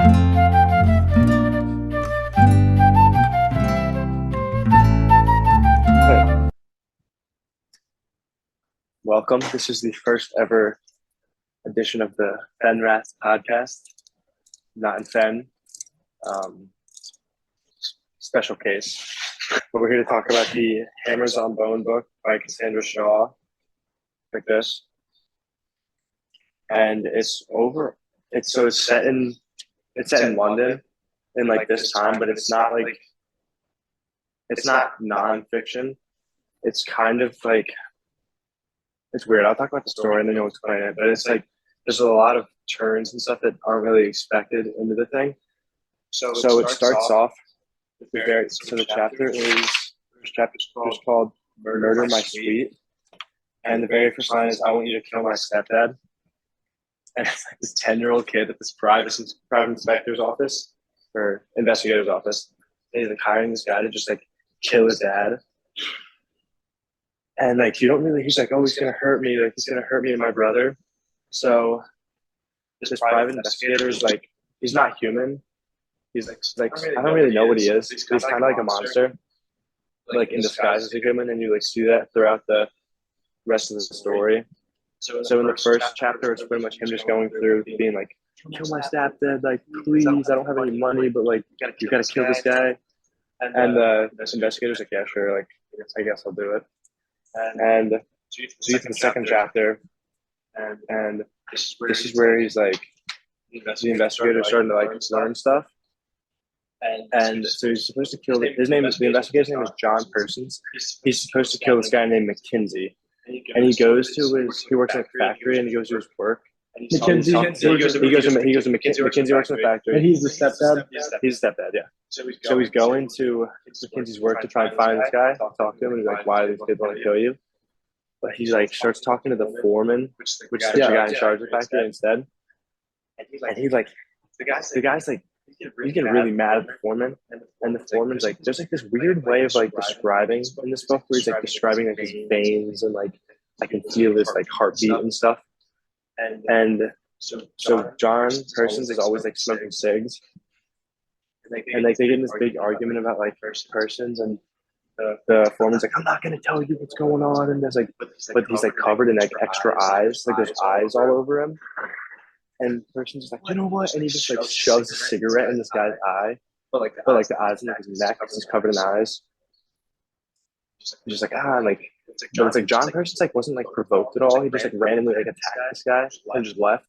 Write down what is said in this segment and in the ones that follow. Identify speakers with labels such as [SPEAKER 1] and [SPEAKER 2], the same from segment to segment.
[SPEAKER 1] Hey, welcome. This is the first ever edition of the Fenrath podcast. Not in Fen. Um, Special case. But we're here to talk about the Hammers on Bone book by Cassandra Shaw, like this. And it's set in London in like this time, but it's not nonfiction. It's kind of like it's weird. I'll talk about the story and then you'll explain it. But it's like there's a lot of turns and stuff that aren't really expected into the thing. So it starts off with the chapter is called Murder My Sweet. And the very first line is, I want you to kill my stepdad. And it's like this 10-year-old kid at this private inspector's office or investigator's office. And he's like hiring this guy to just like kill his dad. And like he's like, oh, he's gonna hurt me, like he's gonna hurt me and my brother. So this private investigator is like, he's not human. He's like I don't really know what he is. He's kind of like a monster, like in disguise as a human, and you like see that throughout the rest of the story. So in the first chapter, it's pretty much him just going through being like, kill my stepdad, like please, I don't have any money, but like you gotta kill this guy. And the investigator's like, yeah, sure, like I guess I'll do it. And so you get the second chapter, and this is where he's like, the investigator's starting to like learn stuff. And so he's supposed to kill the investigator's name is John Persons. He's supposed to kill this guy named McKinsey. And he works in a factory and he goes to his work.
[SPEAKER 2] McKinsey.
[SPEAKER 1] He goes to McKinsey. McKinsey works in the factory.
[SPEAKER 2] And he's the stepdad?
[SPEAKER 1] He's a stepdad, yeah. So he's going to McKinsey's work to try and find this guy, talk to him, and he's like, why do these kids want to kill you? But he like starts talking to the foreman, which is the guy in charge of the factory instead. And he's like, the guy's like, he's getting really mad at the foreman. And the foreman's like, there's like this weird way of like describing in this book where he's like describing like his veins and like I can feel his like heartbeat and stuff. And so John Persons is always like smoking cigs. And like they get in this big argument about like Persons, and the foreman's like, I'm not gonna tell you what's going on. And there's like, but he's like covered in like extra eyes, like there's eyes all over him. And Persons is like, you know what? And he just like shoves a cigarette in this guy's eye, but like the eyes in like his neck is just covered in eyes. He's just like and like, but it's like John Persons like wasn't like provoked at all. He just like randomly like attacked this guy and just left.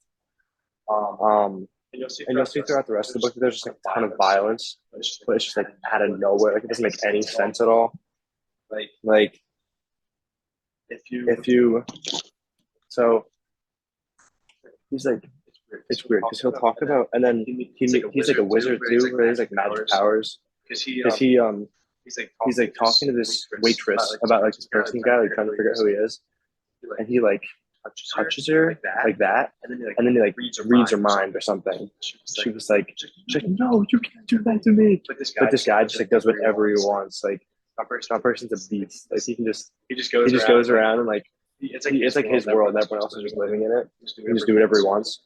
[SPEAKER 1] And you'll see throughout the rest of the book that there's just like a ton of violence, but it's just like out of nowhere. Like it doesn't make any sense at all. Like if you so he's like, it's weird because he'll talk about, and then he's like a wizard too, where he has like magic powers. Because he's like talking to this waitress about like this person guy, like trying to figure out who he is, and he like touches her like that, and then he like reads her mind or something. She was like, no, you can't do that to me. But this guy just like does whatever he wants. Like John Persons a beast. Like he just goes around and like it's like his world, and everyone else is just living in it. He can just do whatever he wants.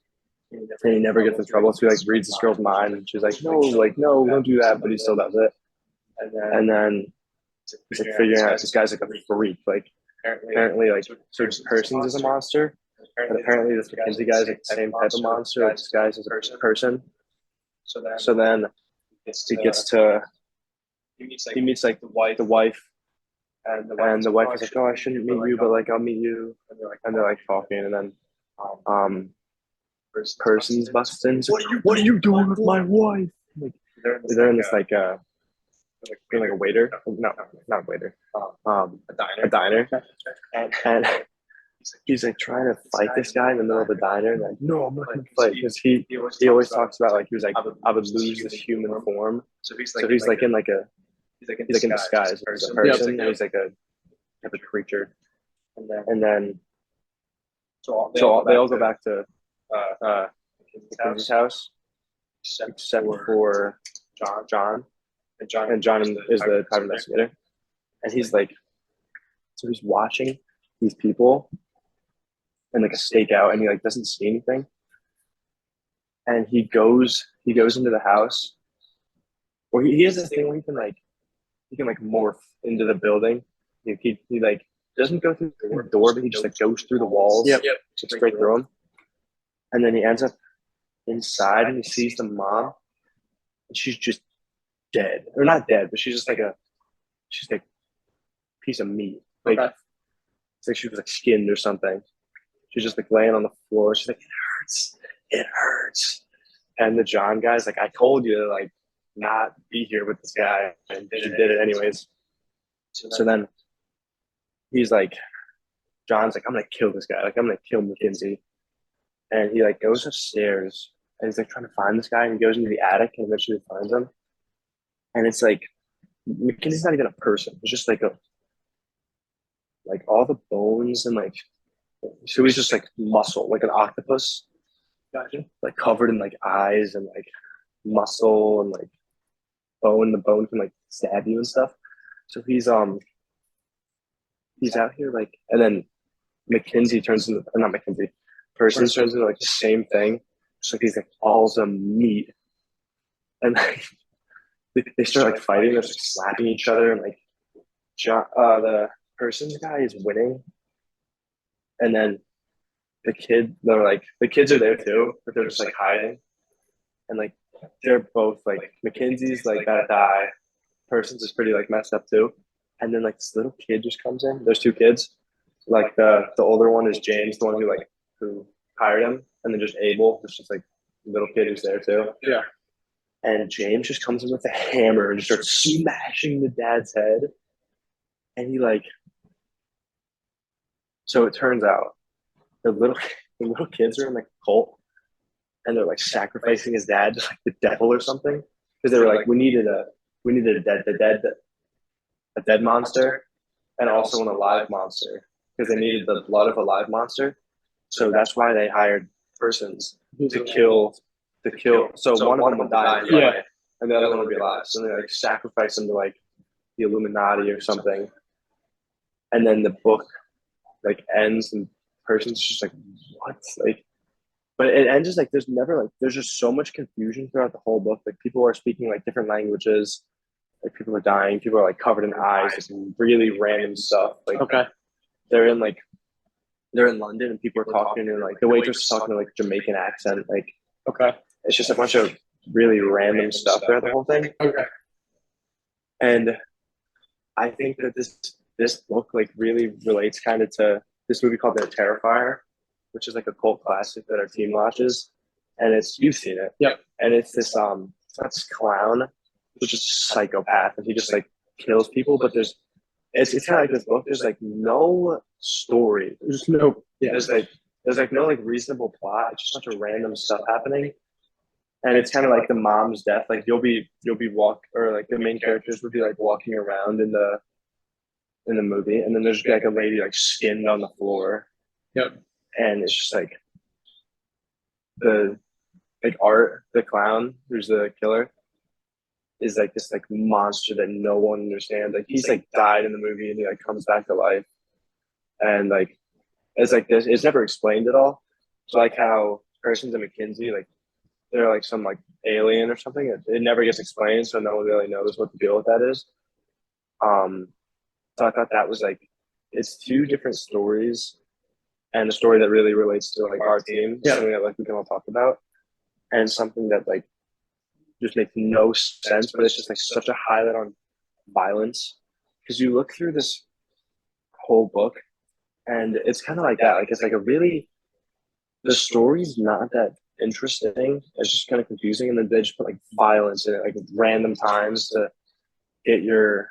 [SPEAKER 1] And he never gets in trouble. So he like reads this girl's mind, and she's like, no, don't do that. But he still does it. And then he's like figuring out this guy's like a freak. Like apparently like so Persons is a monster, and apparently this McKinsey guy is like the same type of monster. Like this guy's is a person. So then he meets like the wife. And the wife is like, oh, I shouldn't meet you, but like I'll meet you. And they're like talking, and then Persons busts in. What are you doing with my wife? Like they're in this like a waiter, no, not a waiter, a diner, and he's like trying to fight this guy in the middle of the diner. And like, no, I'm not gonna fight, because he always talks about like he was like, I would lose this human form. So he's like in like a he's like in disguise as a person, and he's like a type of creature. And then so they all go back to McKinsey's house, except for John. And John is the private investigator. And he's like, so he's watching these people and like a stakeout, and he like doesn't see anything. and he goes into the house, or he has this thing where he can morph into the building. He like doesn't go through the door, but he just like goes through the walls, just straight through them, and then he ends up inside and he sees the mom, and she's just dead, or not dead, but she's like a piece of meat, like it's like she was like skinned or something. She's just like laying on the floor. She's like, it hurts. And the John guy's like, I told you to like not be here with this guy, and you did it anyways. So then he's like, John's like, I'm gonna kill this guy. Like I'm gonna kill Mackenzie. And he like goes upstairs and he's like trying to find this guy, and he goes into the attic and eventually finds him. And it's like Mackenzie's not even a person. It's just like all the bones and like so he's just like muscle, like an octopus. Gotcha. Like covered in like eyes and like muscle and like bone. The bone can like stab you and stuff. So he's out here like, and then Mackenzie turns into, or not Mackenzie, person turns into like the same thing. Just like these like balls of meat, and like they start like fighting. They're just like, slapping each other, and like the person's guy is winning, and then the kids are there too, but they're just like hiding, and like they're both like Mackenzie's like about to die, person's is pretty like messed up too, and then like this little kid just comes in. There's two kids, like the older one is James, the one who hired him, and then just Abel, which is like the little kid who's there too.
[SPEAKER 2] Yeah.
[SPEAKER 1] And James just comes in with a hammer and just starts smashing the dad's head, and he like. So it turns out the little kids are in like a cult, and they're like sacrificing his dad to like the devil or something, because they were like, we needed a dead monster and also an alive monster, because they needed the blood of a live monster. So that's why they hired persons to kill. So one of them would die, and the other one would be alive. So they like sacrifice them to like the Illuminati or something, and then the book like ends and person's just like, what, like, but it ends just like there's just so much confusion throughout the whole book. Like people are speaking like different languages, like people are dying, people are like covered in eyes, like really random stuff. Like they're in like they're in London and people are talking in like the waitress is talking in like Jamaican accent. Like it's just a bunch of really random stuff throughout the whole thing. And I think that this book like really relates kind of to this movie called The Terrifier, which is like a cult classic that our team watches, and you've seen it.
[SPEAKER 2] Yep.
[SPEAKER 1] And it's this clown, which is a psychopath, and he just like kills people. But it's kind of like this book. There's like no story. There's no there's like no like reasonable plot. It's just a bunch of random stuff happening. And it's kind of like the mom's death. Like you'll be or like the main characters would be like walking around in the movie, and then there's like a lady like skinned on the floor.
[SPEAKER 2] Yep.
[SPEAKER 1] And it's just like the Art, the clown, who's the killer, is like this like monster that no one understands. Like he's like died in the movie and he like comes back to life. And like it's like this, it's never explained at all. So like how Persons and Mackenzie, like they're like some like alien or something. It never gets explained, so no one really knows what the deal with that is. So I thought that was like, it's two different stories, and a story that really relates to like our team, something that like we can all talk about, and something that like just makes no sense, but it's just like such a highlight on violence, because you look through this whole book, and it's kind of like that. Like it's like the story's not that interesting. It's just kind of confusing, and then they just put like violence in it, like random times to get your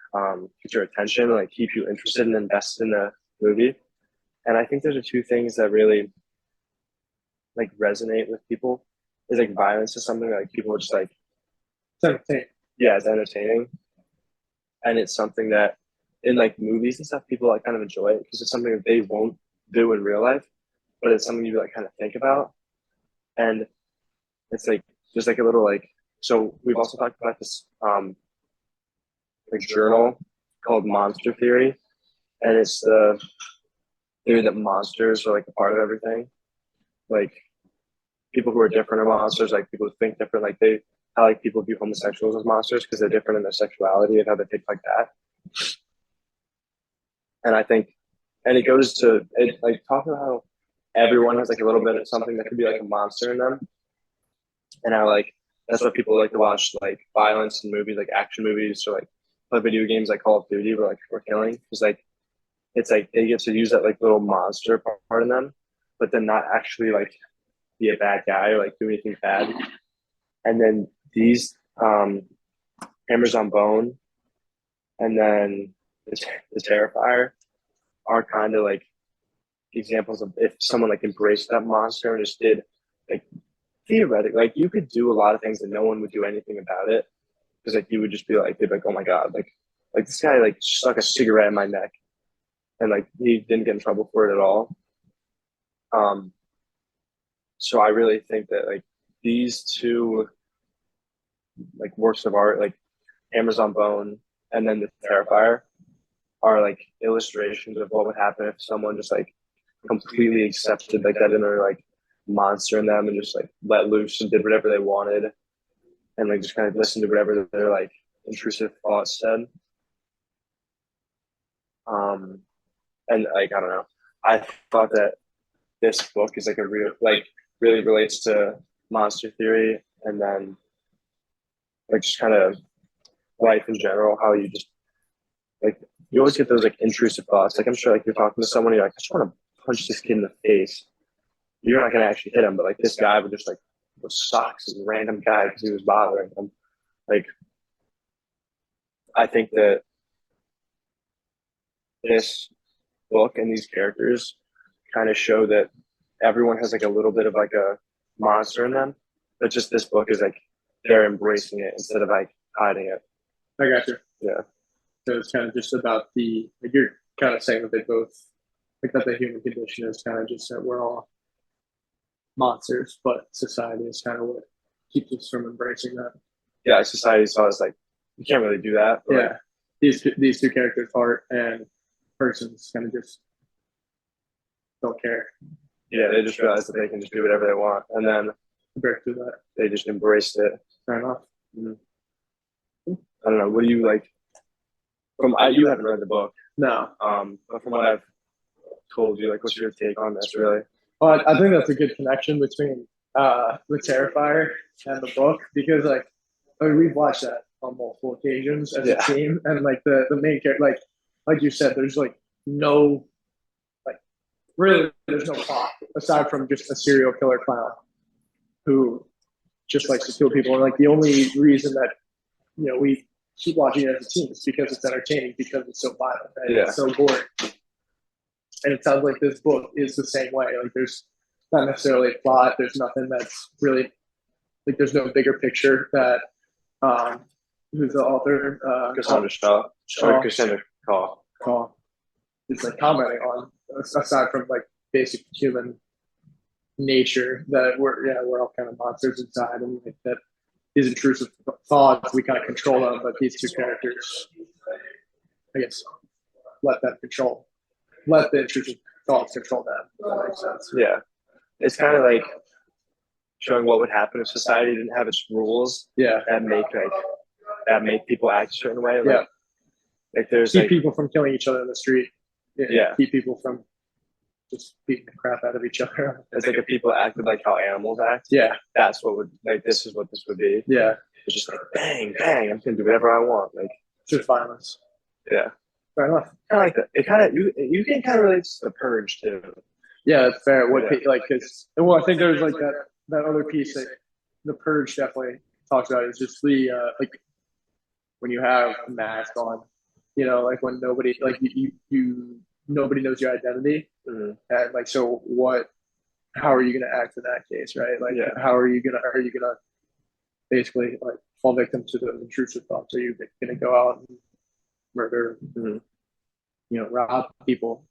[SPEAKER 1] attention, like keep you interested and invested in the movie. And I think those are two things that really like resonate with people. Is like violence is something that like people are just like, it's entertaining, and it's something that in like movies and stuff people like kind of enjoy it because it's something that they won't do in real life, but it's something you like kind of think about. And it's like there's like a little like, so we've also talked about this like journal called Monster Theory, and it's the theory that monsters are like a part of everything. Like people who are different are monsters, like people who think different, like how like people view homosexuals as monsters because they're different in their sexuality and how they think like that. And I think, and it goes to it, like talking about how everyone has like a little bit of something that could be like a monster in them, and how like that's what people like to watch, like violence in movies, like action movies, or like play video games like Call of Duty, where like we're killing, because like it's like they get to use that like little monster part in them, but then not actually like be a bad guy or like do anything bad. And then these Hammers on Bone, and then the Terrifier are kind of like examples of if someone like embraced that monster and just did like theoretically, like you could do a lot of things and no one would do anything about it, because like you would just be like, they'd be like, oh my god, like this guy like stuck a cigarette in my neck, and like he didn't get in trouble for it at all. So I really think that like these two like works of art, like Hammers on Bone and then the Terrifier, are like illustrations of what would happen if someone just like completely accepted like that inner like monster in them and just like let loose and did whatever they wanted, and like just kind of listened to whatever their like intrusive thoughts said. And like I don't know, I thought that this book is like a real like really relates to monster theory, and then like just kind of life in general, how you just like you always get those like intrusive thoughts. Like I'm sure like you're talking to someone, you're like, I just want to punch this kid in the face. You're not gonna actually hit him, but like this guy would just like with socks, this random guy because he was bothering him. Like I think that this book and these characters kind of show that everyone has like a little bit of like a monster in them, but just this book is like they're embracing it instead of like hiding it.
[SPEAKER 2] I got you.
[SPEAKER 1] Yeah.
[SPEAKER 2] So it's kind of just about the like you're kind of saying that they both like that the human condition is kind of just that we're all monsters, but society is kind of what keeps us from embracing that.
[SPEAKER 1] Yeah, society saw us like you can't really do that.
[SPEAKER 2] Yeah, like, these two characters, Hart and Persons, kind of just don't care.
[SPEAKER 1] Yeah, they just realize that they can just do whatever they want, and then
[SPEAKER 2] break through that.
[SPEAKER 1] They just embraced it.
[SPEAKER 2] Fair enough.
[SPEAKER 1] Mm-hmm. I don't know. What do you like? You haven't read the book.
[SPEAKER 2] No.
[SPEAKER 1] But from what I've told you, like, what's your take on this, really?
[SPEAKER 2] Well, I think that's a good connection between the Terrifier and the book, because like I mean, we've watched that on multiple occasions as a team, and like the main character, like you said, there's like no like really there's no plot aside from just a serial killer clown who just likes to kill people, and like the only reason that we keep watching it as a team is because it's entertaining, because it's so violent and it's so boring. And it sounds like this book is the same way. Like there's not necessarily a plot. There's nothing that's really like there's no bigger picture that who's the author?
[SPEAKER 1] Cassandra Cassandra
[SPEAKER 2] Caw. It's like commenting on, aside from like basic human nature, that we're all kind of monsters inside, and like that these intrusive thoughts, we kind of control them, but these two characters, I guess, let the intrusive thoughts control them. If that makes sense.
[SPEAKER 1] Yeah. It's kind of like showing what would happen if society didn't have its rules.
[SPEAKER 2] Yeah.
[SPEAKER 1] That make people act a certain way. Like, like there's
[SPEAKER 2] keep people from killing each other in the street.
[SPEAKER 1] Yeah.
[SPEAKER 2] Keep people from just beating the crap out of each other.
[SPEAKER 1] It's like if people acted like how animals act.
[SPEAKER 2] Yeah.
[SPEAKER 1] That's what would this is what this would be.
[SPEAKER 2] Yeah.
[SPEAKER 1] It's just like bang, bang, I'm gonna do whatever I want. Like
[SPEAKER 2] just violence.
[SPEAKER 1] Yeah.
[SPEAKER 2] Fair enough.
[SPEAKER 1] I like that. It kind of you can kind of relate to The Purge too.
[SPEAKER 2] Yeah, that's fair. Because I think there's like that other piece that The Purge definitely talks about is just the like when you have a mask on, like when nobody like you nobody knows your identity, and like so how are you gonna act in that case, right? Like how are you gonna basically like fall victim to the intrusive thoughts? Are you gonna go out and murder, rob people?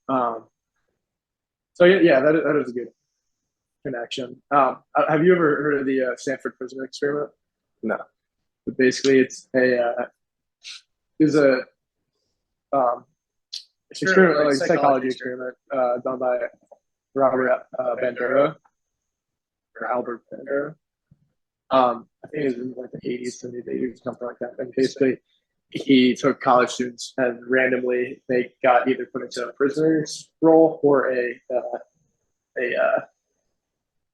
[SPEAKER 2] So yeah, that is a good connection. Have you ever heard of the Stanford Prison Experiment?
[SPEAKER 1] No.
[SPEAKER 2] But basically, it's a experiment, like psychology experiment done by Robert Bandura, or Albert Bender. I think it was in like the 80s to mid 80s, something like that. And basically, he took college students and randomly they got either put into a prisoner's role or a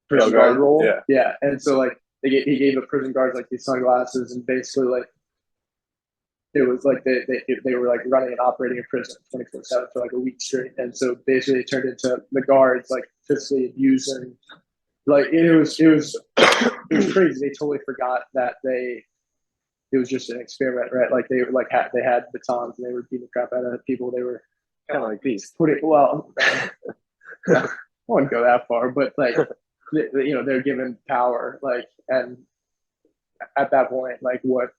[SPEAKER 2] prison guard role. Yeah. And so like he gave the prison guards like these sunglasses and basically like it was like they were like running and operating a prison 24/7 for like a week straight. And so basically it turned into the guards like physically abusing. Like it was crazy. They totally forgot that it was just an experiment, right? Like they had batons and they were beating the crap out of people. They were
[SPEAKER 1] kind of like beasts.
[SPEAKER 2] I wouldn't go that far, but like they're given power, like, and at that point, like what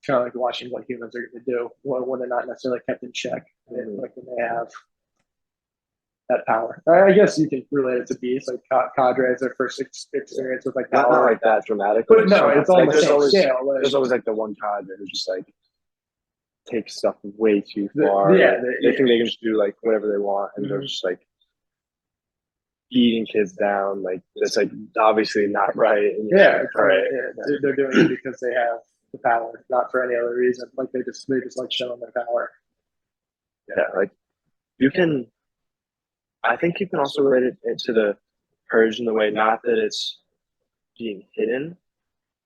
[SPEAKER 2] kind of like watching what humans are going to do when they're not necessarily kept in check, like when they have that power. I guess you can relate it to beasts, like Cadre as their first experience with like power.
[SPEAKER 1] Not like that dramatic,
[SPEAKER 2] but no, it's on the same scale. Like,
[SPEAKER 1] there's always like the one Cadre who just like takes stuff way too far. They think they can just do like whatever they want, and they're just like beating kids down. Like it's like obviously not right. And
[SPEAKER 2] they're doing it because they have the power, not for any other reason. Like they just like showing their power.
[SPEAKER 1] Yeah, like you can. I think you can also relate it to the purge in the way not that it's being hidden,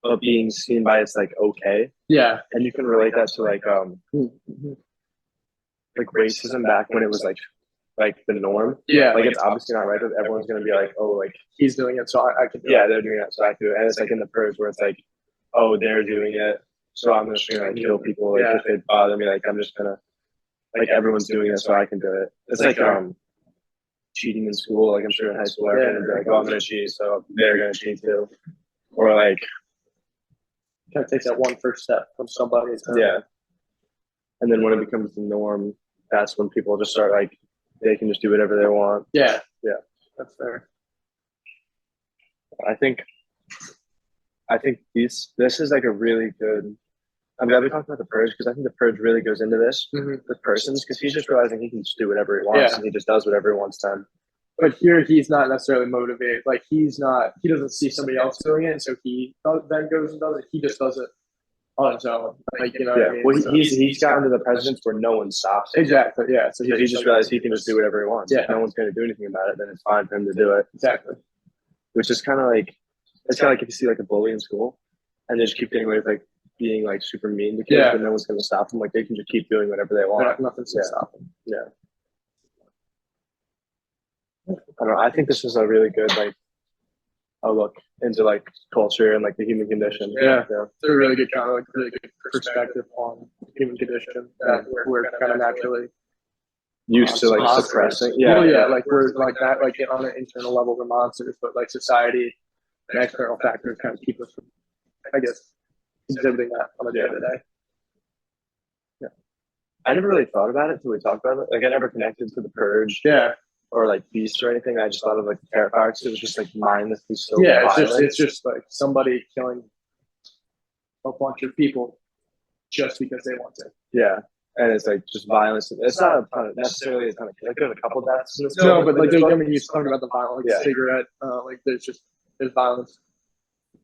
[SPEAKER 1] but being seen by it's like okay.
[SPEAKER 2] Yeah.
[SPEAKER 1] And you can relate that to like racism back when it was like the norm.
[SPEAKER 2] Yeah.
[SPEAKER 1] Like it's obviously not right, but everyone's gonna be like, oh, like
[SPEAKER 2] he's doing it, so I can do it.
[SPEAKER 1] Yeah, they're doing it, so I can do it. And it's like in the purge where it's like, oh, they're doing it, so I'm just gonna like kill people. Like if they bother me, like I'm just gonna like everyone's doing it, so I can do it. It's like cheating in school, like I'm sure in high school everyone would be like, oh, I'm gonna cheat, so they're gonna cheat too. Or like
[SPEAKER 2] kind of take that one first step from somebody.
[SPEAKER 1] Yeah. And then when it becomes the norm, that's when people just start like they can just do whatever they want.
[SPEAKER 2] Yeah.
[SPEAKER 1] Yeah.
[SPEAKER 2] That's fair.
[SPEAKER 1] I think this is like a really good. I'm glad we talked about the purge because I think the purge really goes into this with persons because he's just realizing he can just do whatever he wants and he just does whatever he wants then.
[SPEAKER 2] But here he's not necessarily motivated. Like he doesn't see somebody else doing it, so he then goes and does it. He just does it on his own. Like what I mean?
[SPEAKER 1] Well, he's gotten to the presidents where no one stops him.
[SPEAKER 2] Exactly. Yeah. So
[SPEAKER 1] he just realized he can just do whatever he wants.
[SPEAKER 2] Yeah.
[SPEAKER 1] If no one's going to do anything about it, then it's fine for him to do it.
[SPEAKER 2] Exactly.
[SPEAKER 1] Which is kind of like it's kind of like if you see like a bully in school and they just keep getting away with like being like super mean to kids, but no one's going to stop them. Like they can just keep doing whatever they want.
[SPEAKER 2] Nothing's going to stop them.
[SPEAKER 1] Yeah. I don't know. I think this is a really good like a look into like culture and like the human condition.
[SPEAKER 2] Yeah. It's a really good kind of like really good perspective on the human condition that we're kind of naturally
[SPEAKER 1] used to like suppressing. Yeah.
[SPEAKER 2] Well, yeah, like we're like that, like on an internal level we're monsters, but like society and external factors kind of keep us from, I guess, exhibiting that on a day to day.
[SPEAKER 1] Yeah. I never really thought about it until we talked about it. Like I never connected to the purge.
[SPEAKER 2] Yeah.
[SPEAKER 1] Or like beast or anything. I just thought of like the Terrifier because it was just like mindlessly so
[SPEAKER 2] violent. It's just like somebody killing a bunch of people just because they want to.
[SPEAKER 1] Yeah. And it's like just violence. It's not necessarily a ton of like there's a couple deaths in this.
[SPEAKER 2] No, but like I mean you talking about the violence, like cigarette, like there's violence.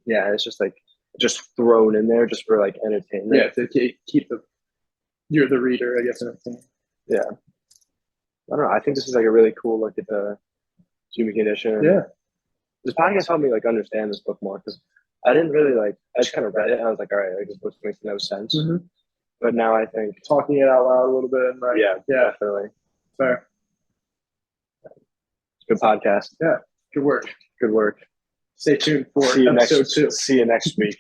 [SPEAKER 1] Yeah, it's just like just thrown in there just for like entertainment.
[SPEAKER 2] Yeah, to keep you're the reader, I guess, entertained.
[SPEAKER 1] Yeah. I don't know. I think this is like a really cool look at the human condition.
[SPEAKER 2] Yeah.
[SPEAKER 1] This podcast helped me like understand this book more because I didn't really like. I just kind of read it and I was like, all right, like this book makes no sense.
[SPEAKER 2] Mm-hmm.
[SPEAKER 1] But now I think
[SPEAKER 2] talking it out loud a little bit. And like, yeah,
[SPEAKER 1] definitely.
[SPEAKER 2] Fair.
[SPEAKER 1] Good podcast.
[SPEAKER 2] Yeah. Good work.
[SPEAKER 1] Good work.
[SPEAKER 2] Stay tuned for episode 2.
[SPEAKER 1] See you next week.